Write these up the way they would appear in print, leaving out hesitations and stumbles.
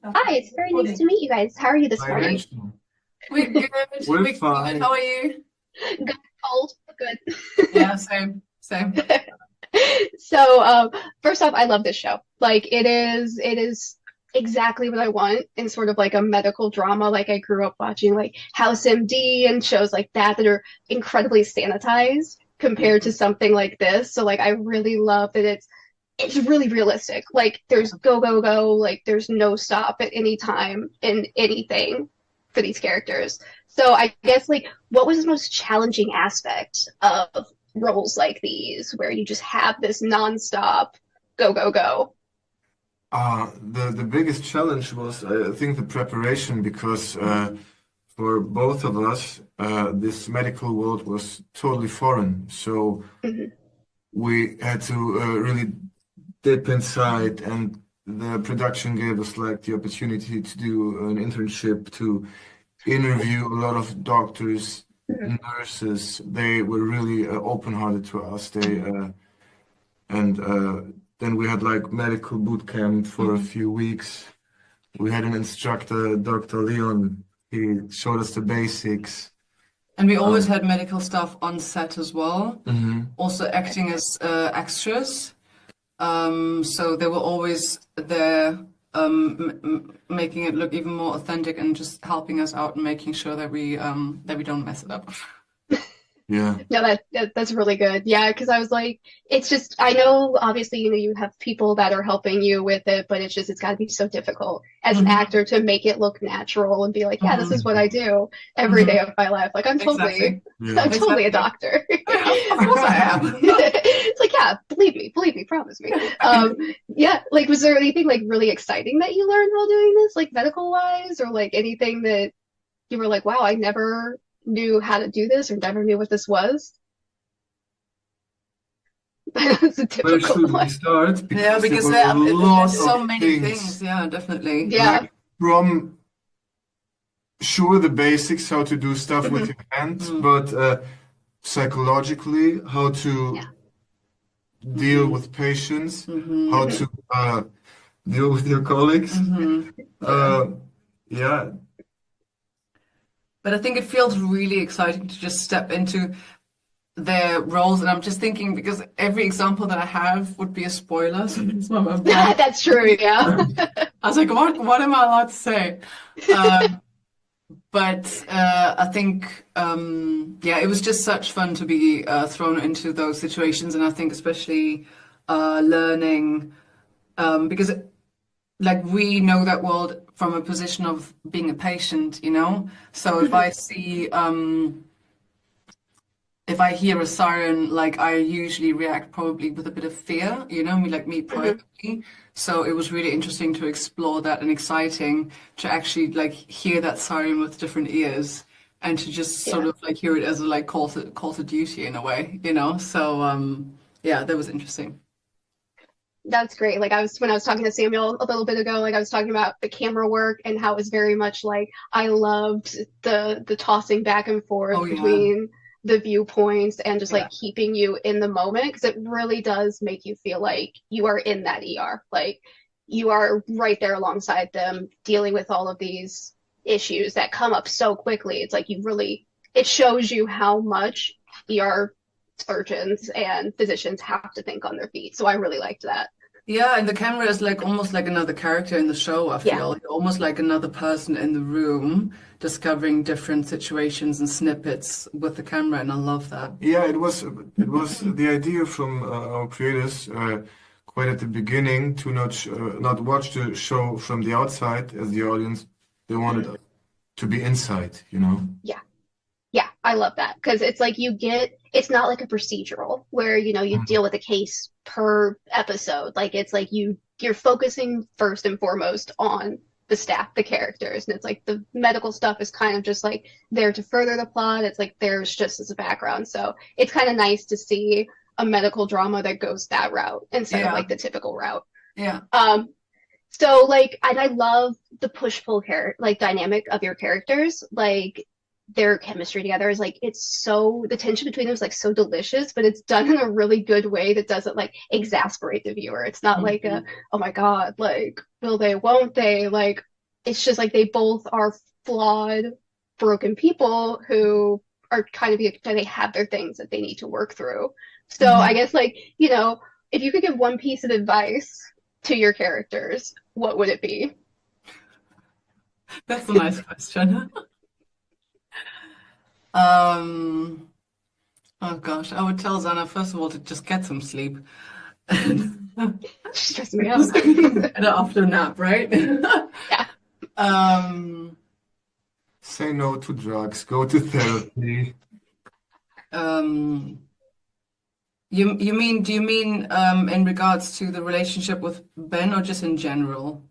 Hi, it's very nice to meet you guys. How are you this Hi, morning? Rachel. We're good. We're We're good. fine. How are you? Good, cold, but Yeah, same, same. good. So, first off, I love this show. Like, it is exactly what I want in sort of like a medical drama. Like, I grew up watching like House MD and shows like that are incredibly sanitized compared to something like this. So, like, I really love that it's really realistic. Like, there's go, go, go. Like, there's no stop at any time in anything for these characters. So I guess like what was the most challenging aspect of roles like these where you just have this nonstop go go go? The biggest challenge was, I think, the preparation because for both of us, this medical world was totally foreign. So Mm-hmm. we had to really dip inside, and the production gave us like the opportunity to do an internship to interview a lot of doctors, nurses. They were really open-hearted to us. And then we had like medical boot camp for a few weeks. We had an instructor, Dr. Leon. He showed us the basics. And we always Um, had medical staff on set as well, mhm. also acting as extras. So they were always there, making it look even more authentic and just helping us out and making sure that we don't mess it up. Yeah. No, that's really good. Yeah, because I was like, it's just I know obviously you have people that are helping you with it, but it's got to be so difficult as an hmm actor to make it look natural and be like, yeah, this is hmm what I do every day hmm of my life. Like I'm totally Exactly. I'm Yeah. totally a Exactly. doctor. Of course I am. It's like, yeah, believe me, promise me. Yeah, like was there anything like really exciting that you learned while doing this, like medical wise, or like anything that you were like, wow, I never knew how to do this or never knew what this was? That's a Where difficult should we one. start? Yeah, Because there because were a lot there's of so many things. things, Yeah, definitely. Yeah. like from sure the basics, how to do stuff with Hmm. your hands, Mm. but psychologically, how Yeah. to deal hmm with patients, how hmm to Hmm. deal with your colleagues. Yeah. Uh, yeah, But I think it feels really exciting to just step into their roles. And I'm just thinking because every example that I have would be a spoiler. So that's why my brain. That's true. Yeah. I was like, what am I allowed to say? Um, but I think, yeah, it was just such fun to be thrown into those situations. And I think especially learning, because like we know that world from a position of being a patient, you know? So if Hmm. I see, if I hear a siren, like I usually react probably with a bit of fear, you know, me Hmm. privately. So it was really interesting to explore that and exciting to actually like hear that siren with different ears and to just sort Yeah. of like hear it as a like call to duty in a way, you know? So yeah, that was interesting. That's great. Like I was when I was talking to Samuel a little bit ago, like I was talking about the camera work and how it was very much like I loved the tossing back and Oh forth yeah. between the viewpoints and just Yeah. like keeping you in the moment because it really does make you feel like you are in that ER. Like you are right there alongside them dealing with all of these issues that come up so quickly. It's like you really it shows you how much ER surgeons and physicians have to think on their feet. So I really liked that. Yeah, and the camera is like almost like another character in the show, I Yeah. feel. Almost like another person in the room discovering different situations and snippets with the camera, and I love that. yeah. It was the idea from our creators quite at the beginning to not watch the show from the outside as the audience. They wanted Mhm. us to be inside, you know. Yeah. Yeah. I love that because it's like you get, it's not like a procedural where, you Mhm. deal with a case per episode. Like it's like you're focusing first and foremost on the staff, the characters. And it's like the medical stuff is kind of just like there to further the plot. It's like there's just as a background. So it's kind of nice to see a medical drama that goes that route instead of Yeah, like the typical route. yeah. Um, So like, and I love the push-pull like dynamic of your characters. Like their chemistry together is like it's so the tension between them is like so delicious, but it's done in a really good way that doesn't like exasperate the viewer. It's not like a Mhm. oh my God, like will they, won't they? Like it's just like they both are flawed, broken people who are kind of they have their things that they need to work through. So I Hmm. guess like, if you could give one piece of advice to your characters, what would it be? That's a nice question. Um, oh gosh, I would tell Zana first of all to just get some sleep. And Stress me out. after a nap, right? Yeah. Um, Say no to drugs, go to therapy. um, do you mean in regards to the relationship with Ben or just in general?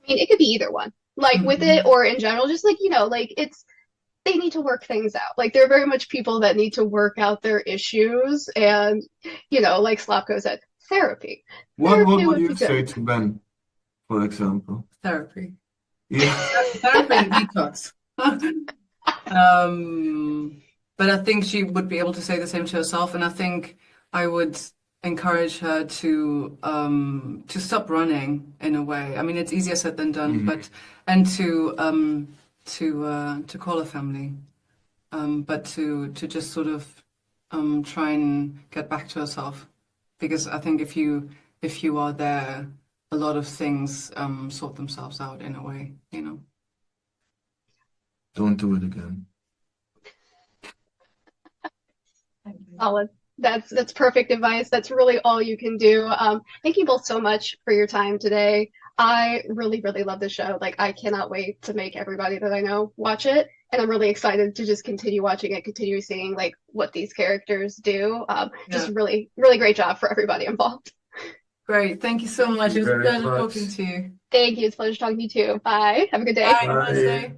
I mean, it could be either one. Like with it Mhm. or in general, just like, like they need to work things out. Like they're very much people that need to work out their issues and, like Slavko said, therapy. What Therapy would would you be say good. to Ben, for example? Therapy. Yeah. Therapy and detox. Um, but I think she would be able to say the same to herself, and I think I would encourage her to stop running in a way. I mean, it's easier said than done, Mhm. but and to call a family, but to just sort of try and get back to herself, because I think if you are there, a lot of things sort themselves out in a way, you know. Don't do it again. Solid. That's perfect advice. That's really all you can do. Thank you both so much for your time today. I really, really love the show. Like, I cannot wait to make everybody that I know watch it. And I'm really excited to just continue watching it, continue seeing like what these characters do. Just Yeah. really, really great job for everybody involved. Great. Thank you so Thank much. you It was a very pleasure talking much. to you. Thank you. It's a pleasure talking to you too. Bye. Have a good day. Bye. Have a nice Bye. day.